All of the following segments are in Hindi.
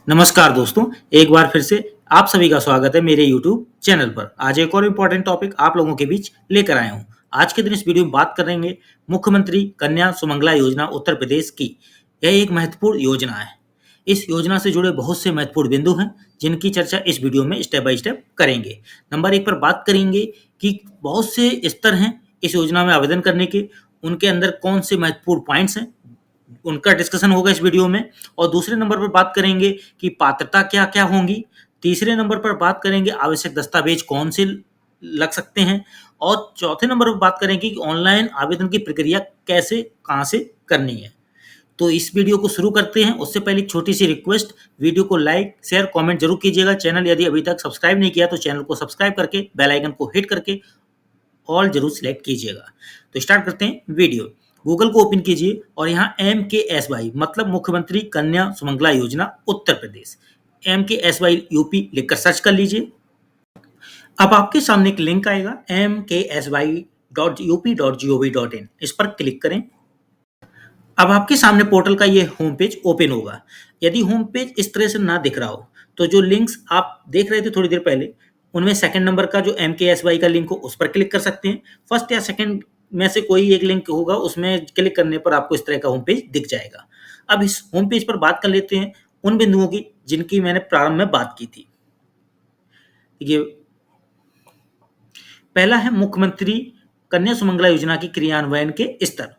नमस्कार दोस्तों, एक बार फिर से आप सभी का स्वागत है मेरे यूट्यूब चैनल पर। आज एक और इम्पोर्टेंट टॉपिक आप लोगों के बीच लेकर आया हूँ। आज के दिन इस वीडियो में बात करेंगे मुख्यमंत्री कन्या सुमंगला योजना उत्तर प्रदेश की। यह एक महत्वपूर्ण योजना है। इस योजना से जुड़े बहुत से महत्वपूर्ण बिंदु हैं, जिनकी चर्चा इस वीडियो में स्टेप बाय स्टेप करेंगे। नंबर 1 पर बात करेंगे कि बहुत से स्तर हैं इस योजना में आवेदन करने के, उनके अंदर कौन से महत्वपूर्ण पॉइंट्स हैं, उनका डिस्कशन होगा इस वीडियो में। और दूसरे नंबर पर बात करेंगे कि पात्रता क्या-क्या होंगी। तीसरे नंबर पर बात करेंगे आवश्यक दस्तावेज कौन से लग सकते हैं और चौथे नंबर पर बात करेंगे कि ऑनलाइन आवेदन की प्रक्रिया कैसे, कहाँ से करनी है। तो इस वीडियो को शुरू करते हैं। उससे पहले एक छोटी-सी रिक्वेस्ट, वीडियो को लाइक, शेयर, कमेंट ज़रूर कीजिएगा। चैनल यदि अभी तक सब्सक्राइब नहीं किया तो चैनल को सब्सक्राइब करके बेल आइकन को हिट करके ऑल जरूर सिलेक्ट कीजिएगा। तो स्टार्ट करते हैं वीडियो। गूगल को ओपन कीजिए और यहाँ MKSY मतलब मुख्यमंत्री कन्या सुमंगला योजना उत्तर प्रदेश, MKSY यूपी लिखकर सर्च कर लीजिए। अब आपके सामने एक लिंक आएगा mksy.up.gov.in, इस पर क्लिक करें। अब आपके सामने पोर्टल का ये होम पेज ओपन होगा। यदि होम पेज इस तरह से ना दिख रहा हो तो जो लिंक्स आप देख रहे थे थोड़ी देर पहले, उनमें सेकंड नंबर का जो MKSY का लिंक हो उस पर क्लिक कर सकते हैं। फर्स्ट या सेकंड में से कोई एक लिंक होगा, उसमें क्लिक करने पर आपको इस तरह का होम पेज दिख जाएगा। अब इस होम पेज पर बात कर लेते हैं उन बिंदुओं की जिनकी मैंने प्रारंभ में बात की थी। ये पहला है मुख्यमंत्री कन्या सुमंगला योजना की क्रियान्वयन के स्तर।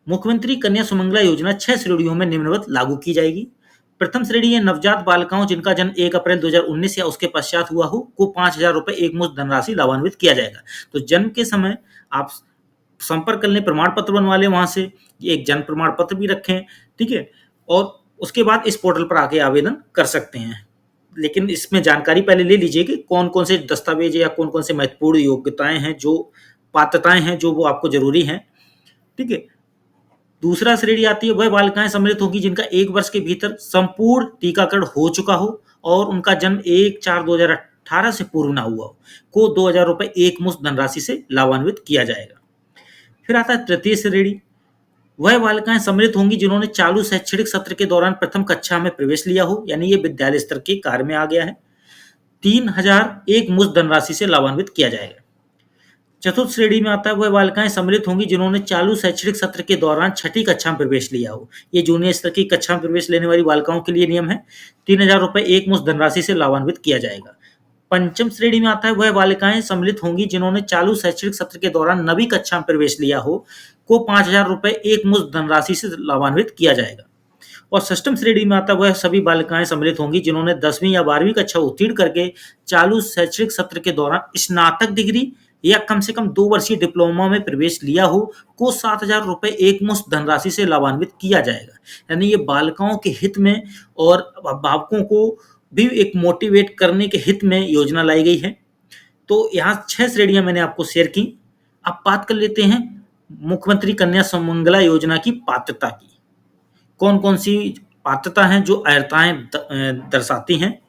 मुख्यमंत्री कन्या सुमंगला योजना 6 श्रेणियों में निम्नवत लागू की जाएगी। प्रथम श्रेणी है नवजात बालिकाओं जिनका जन्म 1 अप्रैल 2019 या उसके पश्चात हुआ हो को 5,000 रुपए एकमुश्त धनराशि लाभान्वित किया जाएगा। तो जन्म के समय आप संपर्क कर लें, प्रमाण पत्र बनवा लें वहां से, एक जन्म प्रमाण पत्र भी रखें, ठीक है। और उसके बाद इस पोर्टल पर आके आवेदन कर सकते हैं। लेकिन इसमें जानकारी पहले ले लीजिए कि कौन कौन से दस्तावेज या कौन कौन से महत्वपूर्ण योग्यताएं हैं, जो पात्रताएं हैं, जो वो आपको जरूरी हैं, ठीक है। दूसरा श्रेणी आती है वह बालिकाएं सम्मिलित होंगी जिनका 1 वर्ष के भीतर संपूर्ण टीकाकरण हो चुका हो और उनका जन्म 1/4/2018 से पूर्व ना हुआ हो, को 2,000 रुपए एकमुश्त धनराशि से लाभान्वित किया जाएगा। फिर आता है तृतीय श्रेणी, वह बालिकाएं सम्मिलित होंगी जिन्होंने चालू शैक्षणिक सत्र के दौरान प्रथम कक्षा में प्रवेश लिया हो, यानी ये विद्यालय स्तर के कार्य में आ गया है। 3,000 एकमुश्त धनराशि से लाभान्वित किया जाएगा। चतुर्थ श्रेणी में आता है वह बालिकाएं सम्मिलित होंगी जिन्होंने चालू शैक्षणिक सत्र के दौरान छठी कक्षा में प्रवेश लिया हो। ये जूनियर स्तर की कक्षा में प्रवेश लेने वाली बालिकाओं के लिए नियम है। 3,000 रुपए एकमुश्त धनराशि से लाभान्वित किया जाएगा। पंचम श्रेणी में आता है वह बालिकाएं सम्मिलित होंगी जिन्होंने चालू शैक्षणिक सत्र के दौरान नवी कक्षा में प्रवेश लिया हो, को 5,000 रुपए एकमुश्त धनराशि से लाभान्वित किया जाएगा। और षष्ठम श्रेणी में आता है वह सभी बालिकाएं सम्मिलित होंगी जिन्होंने 10वीं या 12वीं कक्षा उत्तीर्ण करके चालू शैक्षणिक सत्र के दौरान स्नातक डिग्री या कम से कम 2 वर्षीय डिप्लोमा में प्रवेश लिया हो, को 7,000 रुपए एकमुश्त धनराशि से लाभान्वित किया जाएगा। यानी ये बालिकाओं के हित में और अभिभावकों को भी एक मोटिवेट करने के हित में योजना लाई गई है। तो यहाँ 6 श्रेणियां मैंने आपको शेयर की। अब बात कर लेते हैं मुख्यमंत्री कन्या सुमंगला योजना की पात्रता की। कौन कौन सी पात्रता हैं जो अर्हताएं दर्शाती हैं।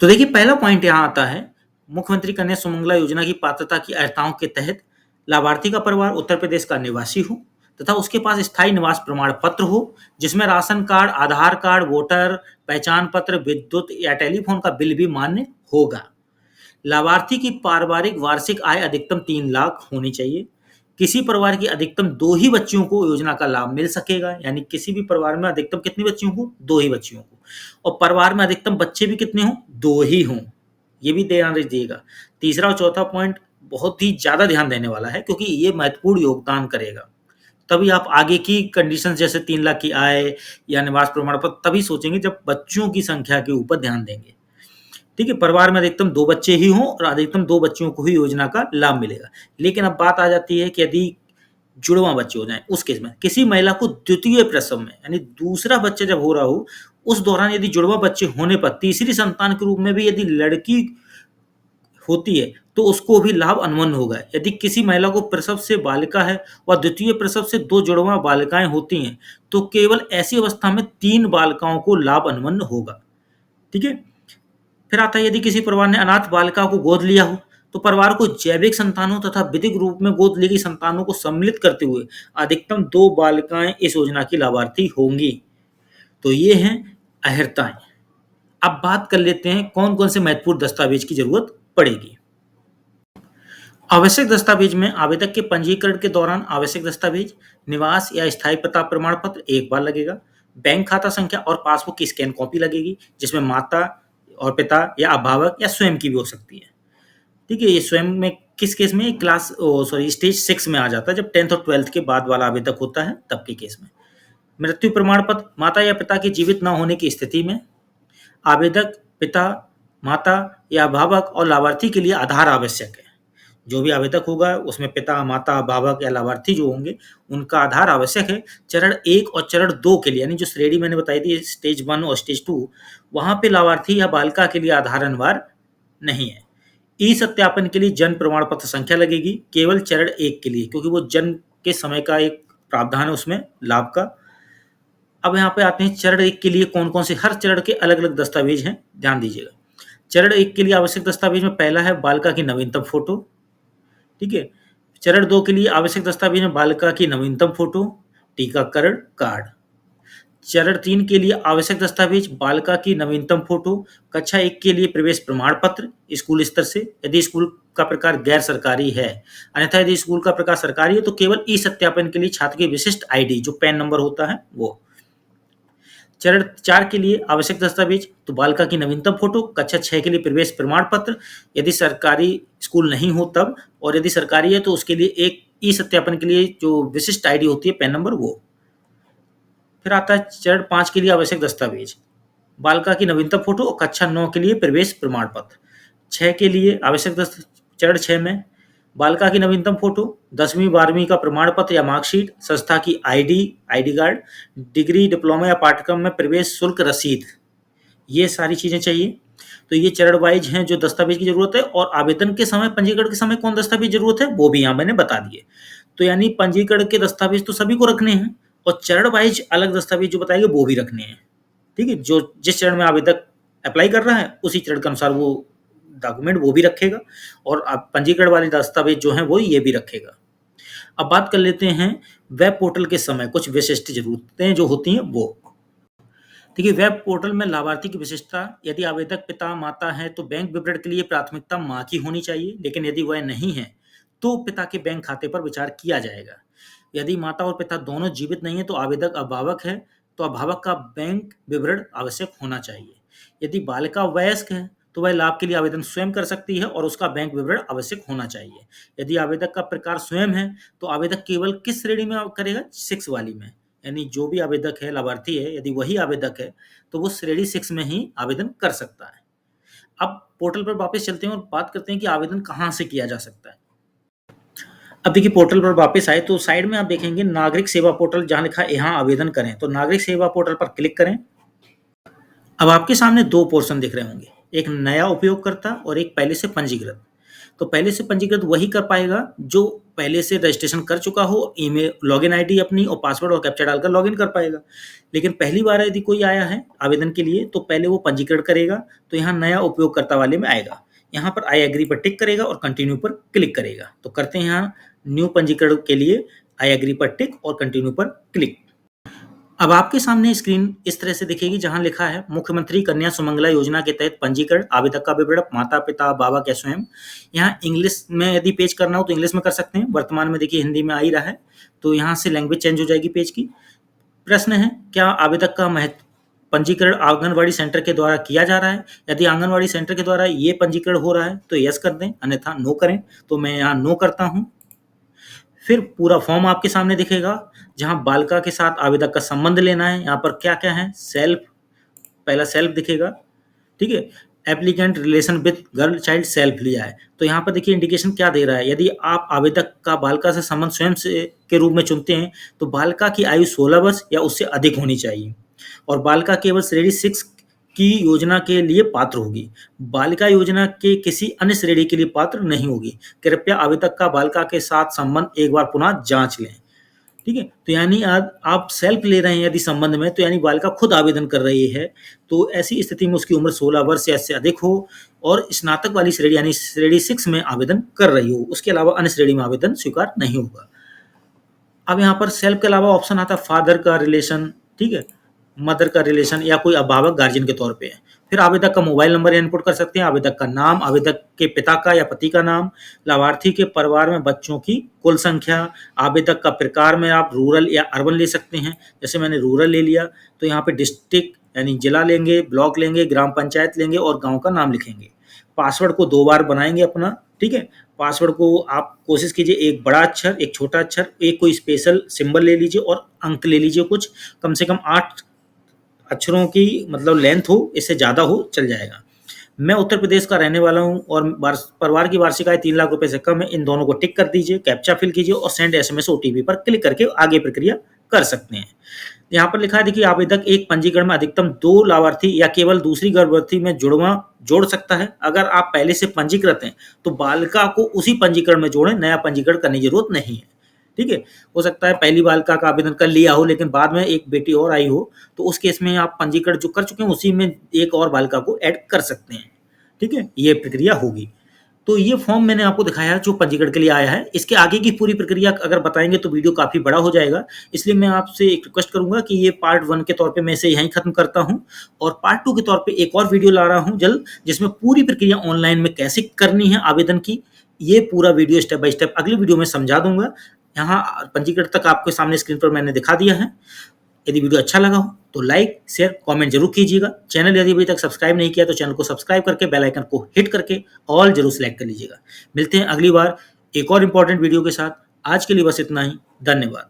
तो देखिए, पहला पॉइंट यहाँ आता है, मुख्यमंत्री कन्या सुमंगला योजना की पात्रता की अर्हताओं के तहत लाभार्थी का परिवार उत्तर प्रदेश का निवासी हो तथा उसके पास स्थायी निवास प्रमाण पत्र हो जिसमें राशन कार्ड, आधार कार्ड, वोटर पहचान पत्र, विद्युत या टेलीफोन का बिल भी मान्य होगा। लाभार्थी की पारिवारिक वार्षिक आय अधिकतम 3 लाख होनी चाहिए। किसी परिवार की अधिकतम 2 ही बच्चियों को योजना का लाभ मिल सकेगा, यानी किसी भी परिवार में अधिकतम कितनी बच्चियों को? 2 ही बच्चियों को। और परिवार में अधिकतम बच्चे भी कितने हों? 2 ही हों। ये भी ध्यान रखिएगा। तीसरा और चौथा पॉइंट बहुत ही ज़्यादा ध्यान देने वाला है, क्योंकि ये महत्वपूर्ण योगदान करेगा। तभी आप आगे की कंडीशन जैसे 3 लाख की आय या निवास प्रमाण पत्र तभी सोचेंगे जब बच्चों की संख्या के ऊपर ध्यान देंगे। ठीक है, परिवार में अधिकतम 2 बच्चे ही हों और अधिकतम 2 बच्चियों को ही योजना का लाभ मिलेगा। लेकिन अब बात आ जाती है कि यदि जुड़वा बच्चे हो जाएं, उस केस में किसी महिला को द्वितीय प्रसव में, यानी दूसरा बच्चा जब हो रहा हो उस दौरान यदि जुड़वा बच्चे होने पर तीसरी संतान के रूप में भी यदि लड़की होती है तो उसको भी लाभ अनुमन्य होगा। यदि किसी महिला को प्रसव से बालिका है और द्वितीय प्रसव से 2 जुड़वा बालिकाएं होती हैं तो केवल ऐसी अवस्था में 3 बालिकाओं को लाभ अनुमन्य होगा। ठीक है। फिर आता है, यदि किसी परिवार ने अनाथ बालिका को गोद लिया हो तो परिवार को जैविक संतानों तथा विधिक रूप में गोद ली गई संतानों को सम्मिलित करते हुए अधिकतम 2 बालिकाएं इस योजना की लाभार्थी होंगी। तो ये हैं अहर्ताएं। अब बात कर लेते हैं कौन कौन से महत्वपूर्ण दस्तावेज की जरूरत पड़ेगी। आवश्यक दस्तावेज में आवेदक के पंजीकरण के दौरान आवश्यक दस्तावेज, निवास या स्थायी पता प्रमाण पत्र एक बार लगेगा, बैंक खाता संख्या और पासबुक की स्कैन कॉपी लगेगी, जिसमें माता और पिता या अभिभावक या स्वयं की भी हो सकती है। ठीक है, ये स्वयं में किस केस में स्टेज 6 में आ जाता है, जब 10th और 12th के बाद वाला आवेदक होता है तब के केस में। मृत्यु प्रमाण पत्र माता या पिता के जीवित न होने की स्थिति में आवेदक, पिता, माता या अभिभावक और लाभार्थी के लिए आधार आवश्यक है। जो भी आवेदक होगा उसमें पिता, माता, अभिभावक या लाभार्थी जो होंगे उनका आधार आवश्यक है। चरण 1 और चरण 2 के लिए, यानी जो श्रेणी मैंने बताई थी स्टेज 1 और स्टेज 2, वहां पे लाभार्थी या बालिका के लिए आधार अनिवार्य नहीं है। ई सत्यापन के लिए जन्म प्रमाण पत्र संख्या लगेगी केवल चरण 1 के लिए, क्योंकि वो जन्म के समय का एक प्रावधान है उसमें लाभ का। अब यहाँ पे आते हैं चरण 1 के लिए कौन कौन से, हर चरण के अलग अलग दस्तावेज हैं, ध्यान दीजिएगा। चरण 1 के लिए आवश्यक दस्तावेज में पहला है बालिका की नवीनतम फोटो। ठीक है, चरण 2 के लिए आवश्यक दस्तावेज में बालिका की नवीनतम फोटो, टीकाकरण कार्ड। चरण 3 के लिए आवश्यक दस्तावेज बालिका की नवीनतम फोटो, कक्षा 1 के लिए प्रवेश प्रमाण पत्र स्कूल स्तर से, यदि स्कूल का प्रकार गैर सरकारी है। अन्यथा यदि स्कूल का प्रकार सरकारी है तो केवल ई सत्यापन के लिए छात्र की विशिष्ट आईडी, जो पैन नंबर होता है वो। चरण 4 के लिए आवश्यक दस्तावेज तो बालिका की नवीनतम फोटो, कक्षा 6 के लिए प्रवेश प्रमाण पत्र यदि सरकारी स्कूल नहीं हो तब, और यदि सरकारी है तो उसके लिए एक ई सत्यापन के लिए जो विशिष्ट आईडी होती है पैन नंबर वो। फिर आता है चरण 5 के लिए आवश्यक दस्तावेज बालिका की नवीनतम फोटो और कक्षा 9 के लिए प्रवेश प्रमाण पत्र। 6 के लिए आवश्यक चरण 6 में बालिका की नवीनतम फोटो, 10वीं 12वीं का प्रमाण पत्र या मार्कशीट, संस्था की आईडी कार्ड, डिग्री, डिप्लोमा या पाठ्यक्रम में प्रवेश शुल्क रसीद, ये सारी चीजें चाहिए। तो ये चरण वाइज हैं जो दस्तावेज की जरूरत है, और आवेदन के समय, पंजीकरण के समय कौन दस्तावेज जरूरत है वो भी यहाँ मैंने बता दिए। तो यानी पंजीकरण के दस्तावेज तो सभी को रखने हैं, और चरण वाइज अलग दस्तावेज जो बताएंगे वो भी रखने हैं। ठीक है, जो जिस चरण में आवेदक अप्लाई कर रहा है उसी चरण के अनुसार वो डॉक्यूमेंट वो भी रखेगा, और पंजीकरण वाले दस्तावेज जो हैं वो ये भी रखेगा। अब बात कर लेते हैं वेब पोर्टल के समय कुछ विशिष्ट जरूरतें जो होती हैं वो। देखिए, वेब पोर्टल में लाभार्थी की विशिष्टता, यदि आवेदक पिता माता है तो बैंक विवरण के लिए प्राथमिकता मां की होनी चाहिए, लेकिन यदि वह नहीं है तो पिता के बैंक खाते पर विचार किया जाएगा। यदि माता और पिता दोनों जीवित नहीं है तो आवेदक अभिभावक है, तो अभिभावक का बैंक विवरण आवश्यक होना चाहिए। यदि बालिका वयस्क है तो वह लाभ के लिए आवेदन स्वयं कर सकती है और उसका बैंक विवरण आवश्यक होना चाहिए। यदि आवेदक का प्रकार स्वयं है तो आवेदक केवल किस श्रेणी में करेगा, 6 वाली में, यानी जो भी आवेदक है, लाभार्थी है, यदि वही आवेदक है तो वो श्रेणी 6 में ही आवेदन कर सकता है। अब पोर्टल पर वापस चलते हैं और बात करते हैं कि आवेदन कहाँ से किया जा सकता है। अब देखिए, पोर्टल पर वापस आए तो साइड में आप देखेंगे नागरिक सेवा पोर्टल, जहाँ लिखा है यहाँ आवेदन करें, तो नागरिक सेवा पोर्टल पर क्लिक करें। अब आपके सामने 2 पोर्शन दिख रहे होंगे, एक नया उपयोगकर्ता और एक पहले से पंजीकृत। तो पहले से पंजीकृत वही कर पाएगा जो पहले से रजिस्ट्रेशन कर चुका हो, ईमेल लॉगिन आईडी अपनी और पासवर्ड और कैप्चा डालकर लॉगिन कर पाएगा। लेकिन पहली बार यदि कोई आया है आवेदन के लिए तो पहले वो पंजीकरण करेगा, तो यहाँ नया उपयोगकर्ता वाले में आएगा, यहाँ पर आई एग्री पर टिक करेगा और कंटिन्यू पर क्लिक करेगा। तो करते हैं यहाँ न्यू पंजीकरण के लिए आई एग्री पर टिक और कंटिन्यू पर क्लिक। अब आपके सामने स्क्रीन इस तरह से दिखेगी, जहां लिखा है मुख्यमंत्री कन्या सुमंगला योजना के तहत पंजीकरण, आवेदक का विवरण, माता पिता अभिभावक या स्वयं। यहाँ इंग्लिश में यदि पेज करना हो तो इंग्लिश में कर सकते हैं, वर्तमान में देखिए हिंदी में आ ही रहा है, तो यहाँ से लैंग्वेज चेंज हो जाएगी पेज की। प्रश्न है, क्या आवेदक का पंजीकरण आंगनवाड़ी सेंटर के द्वारा किया जा रहा है? यदि आंगनवाड़ी सेंटर के द्वारा ये पंजीकरण हो रहा है तो यस कर दें, अन्यथा नो करें। तो मैं यहाँ नो करता हूँ। फिर पूरा फॉर्म आपके सामने दिखेगा, जहां बालिका के साथ आवेदक का संबंध लेना है। यहाँ पर क्या क्या है, सेल्फ, पहला सेल्फ दिखेगा, ठीक है, applicant relation with girl child self लिया है। तो यहाँ पर देखिए इंडिकेशन क्या दे रहा है, यदि आप आवेदक का बालिका से संबंध स्वयं से के रूप में चुनते हैं तो बालिका की आयु 16 वर्ष या उससे अधिक होनी चाहिए, और बालिका केवल श्रेणी 6 की योजना के लिए पात्र होगी, बालिका योजना के किसी अन्य श्रेणी के लिए पात्र नहीं होगी। कृपया आवेदक का बालिका के साथ संबंध एक बार पुनः जांच लें। ठीक है, तो यानी आप सेल्फ ले रहे हैं यदि संबंध में, तो यानी बालिका खुद आवेदन कर रही है, तो ऐसी स्थिति में उसकी उम्र 16 वर्ष या इससे अधिक हो और स्नातक वाली श्रेणी यानी श्रेणी 6 में आवेदन कर रही हो, उसके अलावा अन्य श्रेणी में आवेदन स्वीकार नहीं होगा। अब यहाँ पर सेल्फ के अलावा ऑप्शन आता है फादर का रिलेशन, ठीक है, मदर का रिलेशन या कोई अभिभावक गार्जियन के तौर पे है। फिर आवेदक का मोबाइल नंबर इनपुट कर सकते हैं, आवेदक का नाम, आवेदक के पिता का या पति का नाम, लाभार्थी के परिवार में बच्चों की कुल संख्या, आवेदक का प्रकार में आप रूरल या अर्बन ले सकते हैं। जैसे मैंने रूरल ले लिया तो यहाँ पे डिस्ट्रिक्ट यानी जिला लेंगे, ब्लॉक लेंगे, ग्राम पंचायत लेंगे और गांव का नाम लिखेंगे। पासवर्ड को 2 बार बनाएंगे अपना, ठीक है। पासवर्ड को आप कोशिश कीजिए एक बड़ा अक्षर, एक छोटा अक्षर, एक कोई स्पेशल सिंबल ले लीजिए और अंक ले लीजिए कुछ, कम से कम 8 अक्षरों की मतलब लेंथ हो, इससे ज़्यादा हो चल जाएगा। मैं उत्तर प्रदेश का रहने वाला हूँ और परिवार की वार्षिक आय 3 लाख रुपए से कम है। इन दोनों को टिक कर दीजिए, कैप्चा फिल कीजिए और सेंड एसएमएस ओटीपी पर क्लिक करके आगे प्रक्रिया कर सकते हैं। यहाँ पर लिखा है देखिए, आवेदक एक पंजीकरण में अधिकतम 2 लाभार्थी या केवल दूसरी गर्भवती में जुड़वा जोड़ सकता है। अगर आप पहले से पंजीकृत हैं तो बालिका को उसी पंजीकरण में जोड़ें, नया पंजीकरण करने की जरूरत नहीं है, ठीक है। हो सकता है पहली बालिका का आवेदन कर लिया हो लेकिन बाद में एक बेटी और आई हो, तो उस केस में आप पंजीकरण जो कर चुके हैं उसी में एक और बालिका को ऐड कर सकते हैं, ठीक है। ये प्रक्रिया होगी। तो ये फॉर्म मैंने आपको दिखाया जो पंजीकरण के लिए आया है। इसके आगे की पूरी प्रक्रिया अगर बताएंगे तो वीडियो काफ़ी बड़ा हो जाएगा, इसलिए मैं आपसे एक रिक्वेस्ट करूंगा कि ये पार्ट 1 के तौर पे मैं इसे यहीं खत्म करता हूं और पार्ट 2 के तौर पे एक और वीडियो ला रहा हूं जल्द, जिसमें पूरी प्रक्रिया ऑनलाइन में कैसे करनी है आवेदन की, ये पूरा वीडियो स्टेप बाय स्टेप अगली वीडियो में समझा दूंगा। यहाँ पंजीकरण तक आपके सामने स्क्रीन पर मैंने दिखा दिया है। यदि वीडियो अच्छा लगा हो तो लाइक, शेयर, कमेंट जरूर कीजिएगा। चैनल यदि अभी तक सब्सक्राइब नहीं किया तो चैनल को सब्सक्राइब करके बेल आइकन को हिट करके ऑल जरूर सेलेक्ट कर लीजिएगा। मिलते हैं अगली बार एक और इंपॉर्टेंट वीडियो के साथ। आज के लिए बस इतना ही। धन्यवाद।